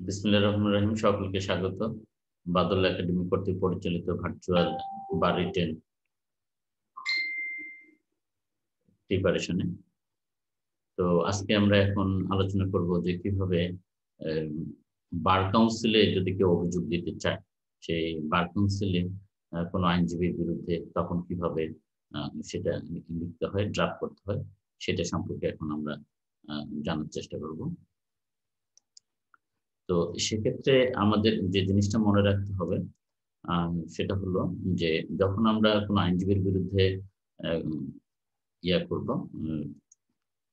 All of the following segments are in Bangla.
বিসমিল্লাহির রহমানির রহিম। সকলকে স্বাগত বাদল একাডেমি কর্তৃক পরিচালিত ভার্চুয়াল বা রিটেন প্রিপারেশনে। তো আজকে আমরা এখন আলোচনা করব যে কিভাবে বার কাউন্সিলে যদি কেউ অভিযোগ দিতে চায়, সেই বার কাউন্সিলে কোনো আইনজীবীর বিরুদ্ধে তখন কিভাবে সেটা লিখতে হয়, ড্রাফট করতে হয়, সেটা সম্পর্কে এখন আমরা জানার চেষ্টা করব। তো সেক্ষেত্রে আমাদের যে জিনিসটা মনে রাখতে হবে সেটা হলো যে যখন আমরা কোনো আইনজীবীর বিরুদ্ধে করব,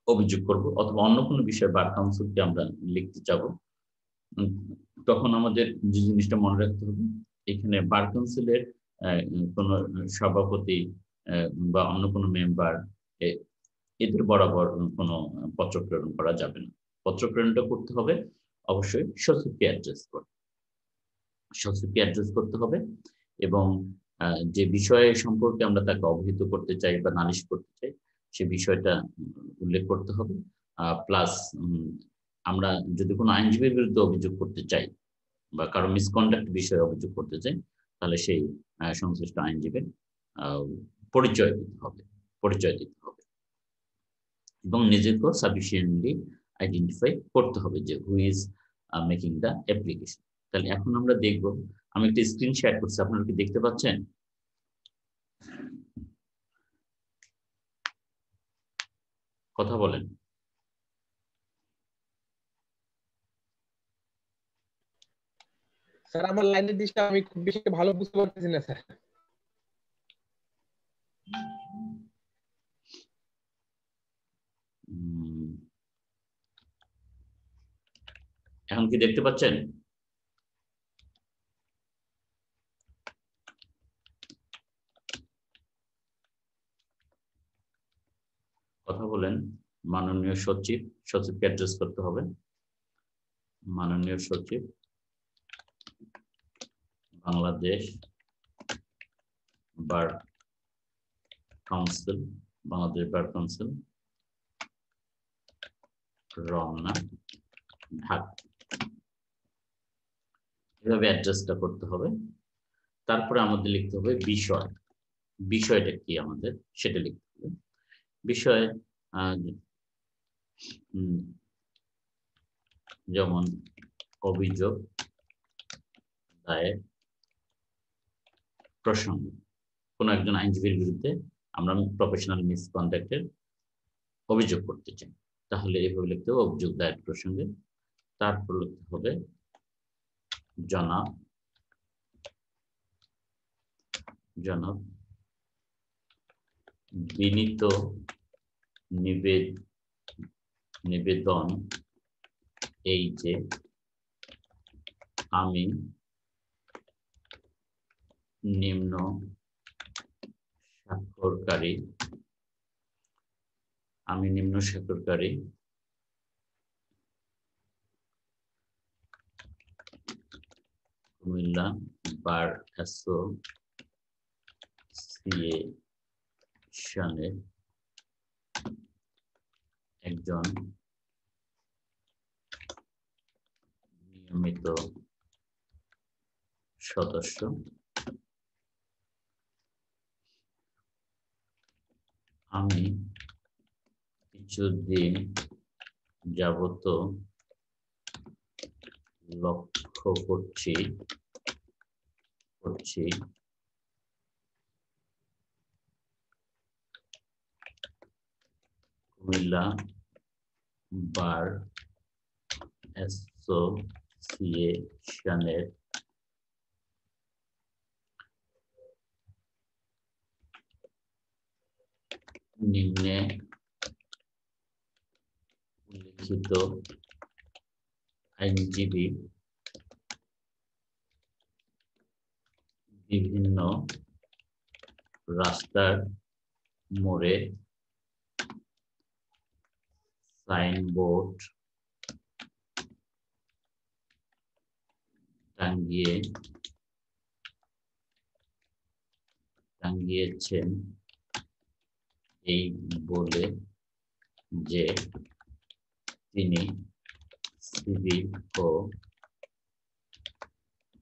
অভিযোগ করব অথবা অন্য কোনো বিষয়ে বার কাউন্সিলকে আমরা লিখতে যাব, তখন আমাদের যে জিনিসটা মনে রাখতে হবে, এখানে বার কাউন্সিলের কোনো সভাপতি বা অন্য কোনো মেম্বার এদের বরাবর কোনো পত্র প্রেরণ করা যাবে না। পত্র প্রেরণটা করতে হবে অবশ্যই সচিবকে অ্যাড্রেস করতে হবে এবং যে বিষয় সম্পর্কে আমরা তাকে অবহিত করতে চাই বা নালিশ করতে চাই সে বিষয়টা উল্লেখ করতে হবে। প্লাস আমরা যদি কোনো আইনজীবীর বিরুদ্ধে অভিযোগ করতে চাই বা কারো মিসকন্ডাক্ট বিষয়ে অভিযোগ করতে চাই, তাহলে সেই সংশ্লিষ্ট আইনজীবীর পরিচয় দিতে হবে এবং নিজেকেও সাফিসিয়েন্টলি আইডেন্টিফাই করতে হবে যে who is making the application. তাহলে এখন আমরা দেখব, আমি একটা স্ক্রিন শেয়ার করছি, আপনারা কি দেখতে পাচ্ছেন? কথা বলেন। স্যার আমার লাইনের দিকটা আমি খুব বেশি ভালো বুঝতে পারতেছি না স্যার। এখন কি দেখতে পাচ্ছেন? কথা বলেন। মাননীয় সচিবকে অ্যাড্রেস করতে হবে। মাননীয় সচিব, বাংলাদেশ বার কাউন্সিল, রমনা, ঢাকা, এভাবে অ্যাড্রেসটা করতে হবে। তারপরে আমাদের লিখতে হবে বিষয়টা কি আমাদের সেটা লিখতে হবে। বিষয় যেমন অভিযোগ দায়ের প্রসঙ্গে কোন একজন আইনজীবীর বিরুদ্ধে আমরা প্রফেশনাল মিসকন্ডাক্টের অভিযোগ করতে চাই, তাহলে এভাবে লিখতে হবে অভিযোগ দায়ের প্রসঙ্গে। তারপর লিখতে হবে জনাব বিনীত নিবেদন এই যে আমি নিম্ন স্বাক্ষরকারী কুমিল্লা বার অ্যাসোসিয়েশনের একজন নিয়মিত সদস্য, আমি কিছুদিন যাবত লক্ষ্য করছি কুমিল্লা বার অ্যাসোসিয়েশনের নিম্নে উল্লিখিত আইনজীবী বিভিন্ন রাস্তার মোড়ে সাইনবোর্ড টাঙ্গিয়েছেন এই বলে যে তিনি সিভিল ও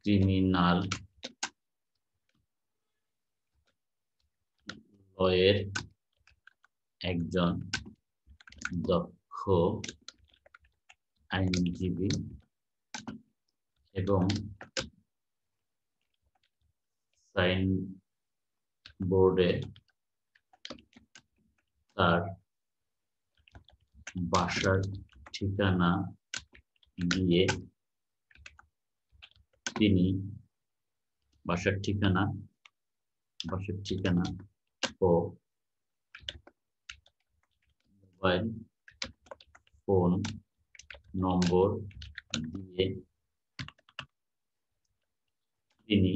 ক্রিমিনাল লয়ের একজন দক্ষ আইনজীবী এবং সাইন বোর্ডে তার বাসার ঠিকানা দিয়ে তিনি বাসার ঠিকানা ও মোবাইল ফোন নম্বর দিয়ে তিনি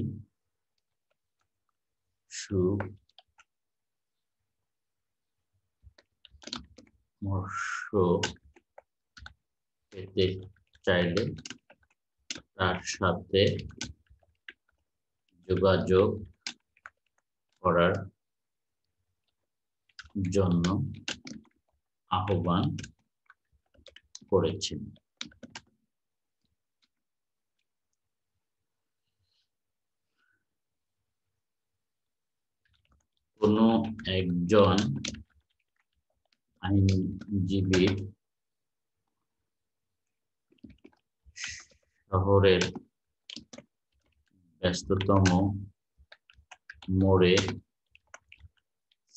সুপরামর্শ পেতে চাইলে তার সাথে যোগাযোগ করার জন্য আহ্বান করেছেন। কোনো একজন আইনজীবীর শহরের ব্যস্ততম মোড়ে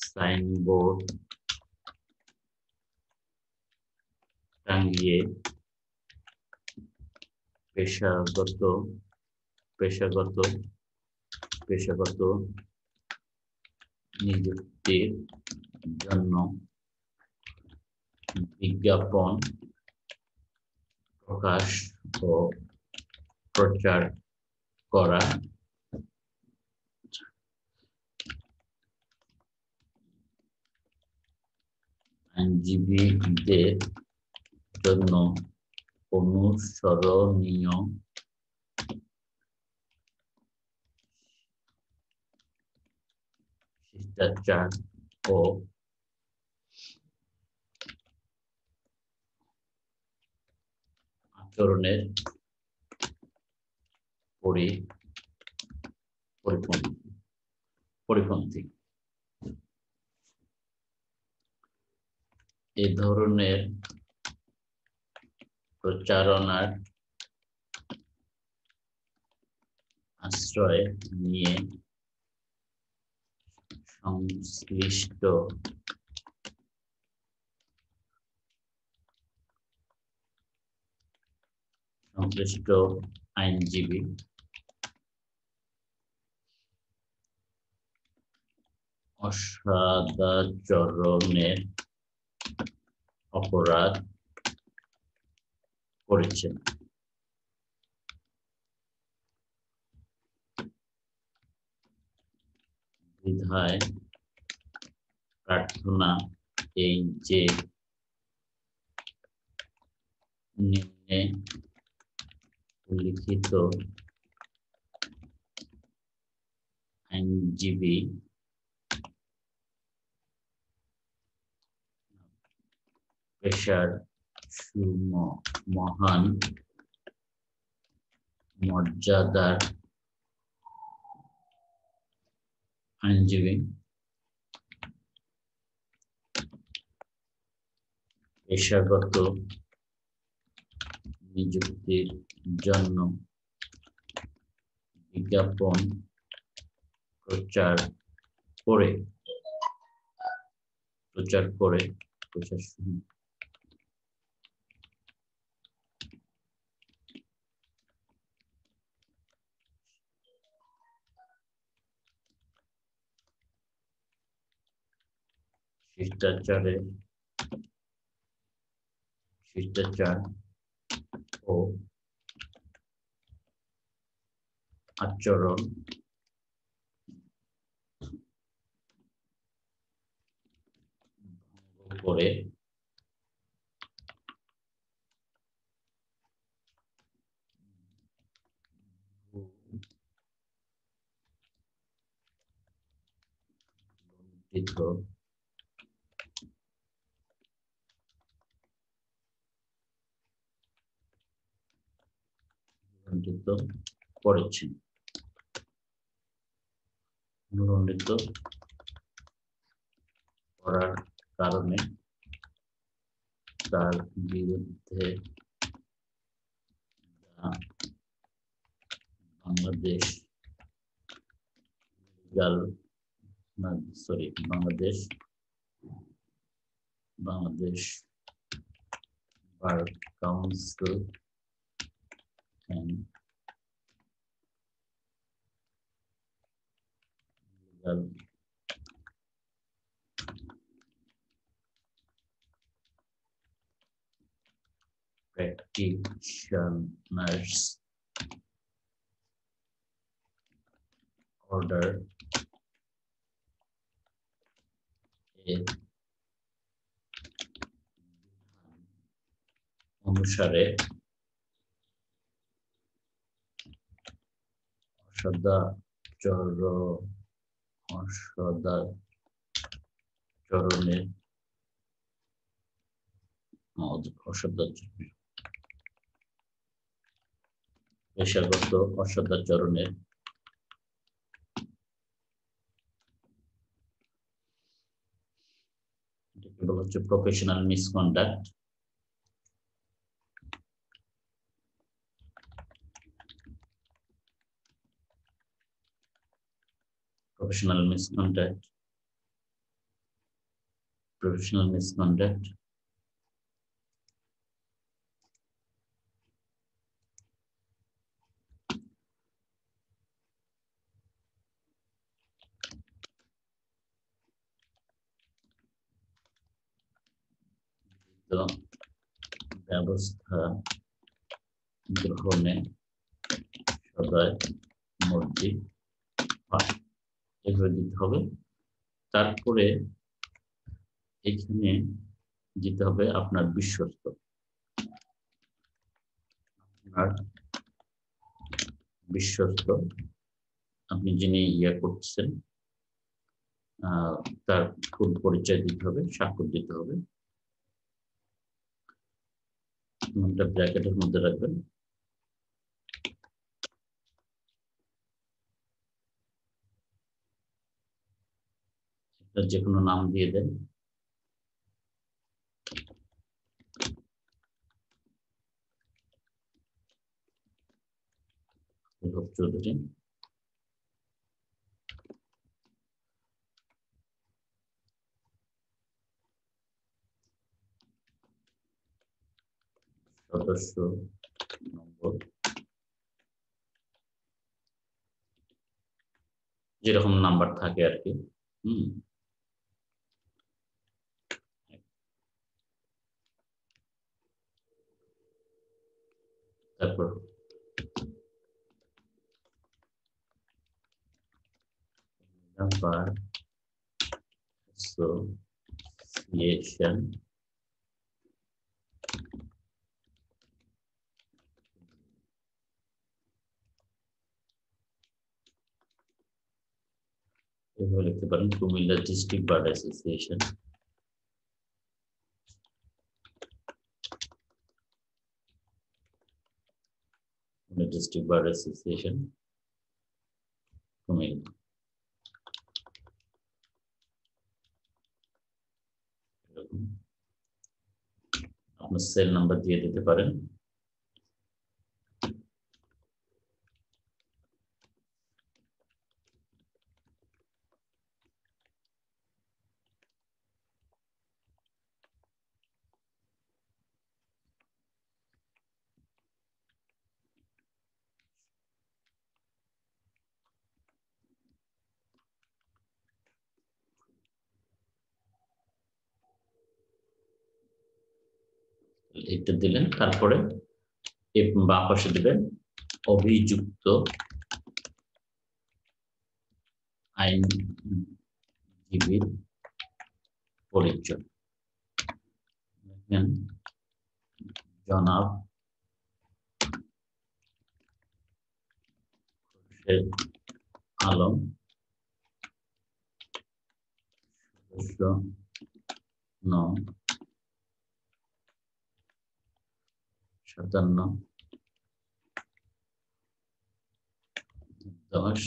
সাইনবোর্ড টাঙিয়ে পেশাগত নিযুক্তির জন্য বিজ্ঞাপন প্রকাশ ও প্রচার করা আইনজীবীদের জন্য অনুসরণীয় শিষ্টাচার ও আচরণের পরিপন্থী। এ ধরনের প্রচারণার আশ্রয় নিয়ে সংশ্লিষ্ট আইনজীবী অসদাচরণের অপরাধ করেছেন। বিধায় প্রার্থনা এই যে নিম্নে উল্লিখিত আইনজীবী পেশার মহান মর্যাদার আইনজীবী পেশাগত নিযুক্তির জন্য বিজ্ঞাপন প্রচার করে শিষ্টাচার ও আচরণ ভঙ্গ করে করেছেন মনোনীত করার কারণে তার বিরুদ্ধে Bangladesh Bangladesh bar council and legal practitioners order অনুসারে অসদাচরণের পেশাগত অসদাচরণের বলা হচ্ছে প্রফেশনাল মিসকন্ডাক্ট professional misconduct ব্যবস্থা গ্রহণে সদয় মর্জি হয় এভাবে দিতে হবে। তারপরে এখানে দিতে হবে আপনার বিশ্বস্ত, আপনি যিনি করছেন তার ফুল পরিচয় দিতে হবে, স্বাক্ষর দিতে হবে। ব্র্যাকেটের মধ্যে রাখবেন। যে কোনো নাম দিয়ে দেন। চৌধুরী সদস্য নম্বর যেরকম নাম্বার থাকে আর কি। তারপর নাম্বার অ্যাসোসিয়েশন এভাবে লিখতে পারেন, Comilla district bar association. District bar association Comilla. আপনার সেল নাম্বার দিয়ে দিতে পারেন। এটা দিলেন, তারপরে বাম পাশে দিবেন অভিযুক্ত আইনজীবীর পরিচয়। জনাব খোরশেদ আলম, সদস্য নং 57 10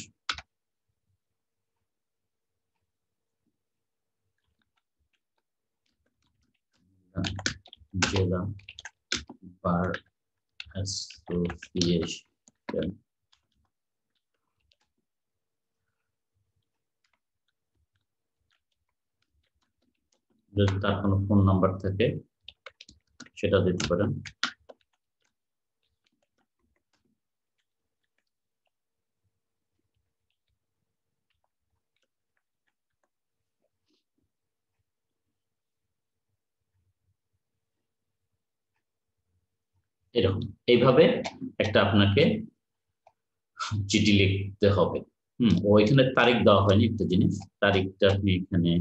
জেলা বার অ্যাসোসিয়েশন যদি তার কোনো ফোন নাম্বার থাকে সেটা দিতে পারেন। এরকম এইভাবে একটা আপনাকে চিঠি লিখতে হবে। ও এখানে তারিখ দেওয়া হয়নি, একটা জিনিস, তারিখটা আপনি এখানে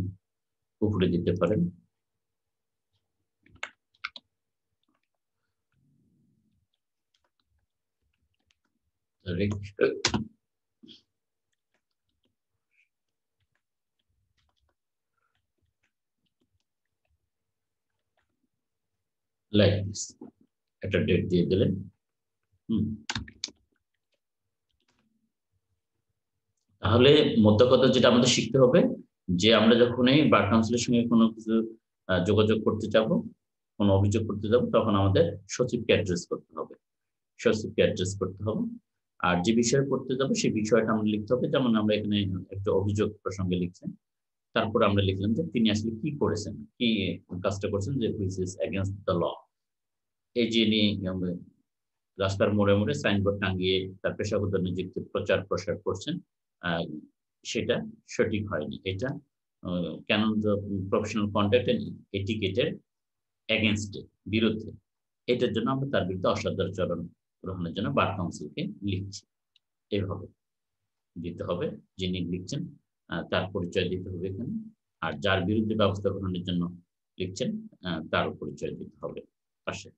উপরে দিতে পারেন। তারিখ লাইক দিস, একটা ডেট দিয়ে দিলেন। তাহলে মোদ্দা কথা যেটা আমাদের শিখতে হবে, যে আমরা যখন এই বার কাউন্সিলের সঙ্গে কোনো কিছু যোগাযোগ করতে যাব, কোনো অভিযোগ করতে যাব, তখন আমাদের সচিবকে অ্যাড্রেস করতে হবে, সচিবকে অ্যাড্রেস করতে হবে। আর যে বিষয়ে করতে যাবো সেই বিষয়টা আমরা লিখতে হবে। যেমন আমরা এখানে একটা অভিযোগ প্রসঙ্গে লিখছেন, তারপরে আমরা লিখলাম যে তিনি আসলে কি করেছেন, কি কাজটা করছেন, যে which is against the law. এই যে রাস্তার মোড়ে মোড়ে সাইনবোর্ড টাঙ্গিয়ে তার পেশাগত নিযুক্তি প্রচার প্রসার করছেন, সেটা সঠিক হয়নি। এটা canon of professional conduct and এটিকেটের এগেইনস্টে, বিরুদ্ধে। এটার জন্য আমরা তার বিরুদ্ধে অসদাচরণ গ্রহণের জন্য বার কাউন্সিলকে লিখছি। এইভাবে দিতে হবে, যিনি লিখছেন তার পরিচয় দিতে হবে এখানে, আর যার বিরুদ্ধে ব্যবস্থা গ্রহণের জন্য লিখছেন তার পরিচয় দিতে হবে পাশে।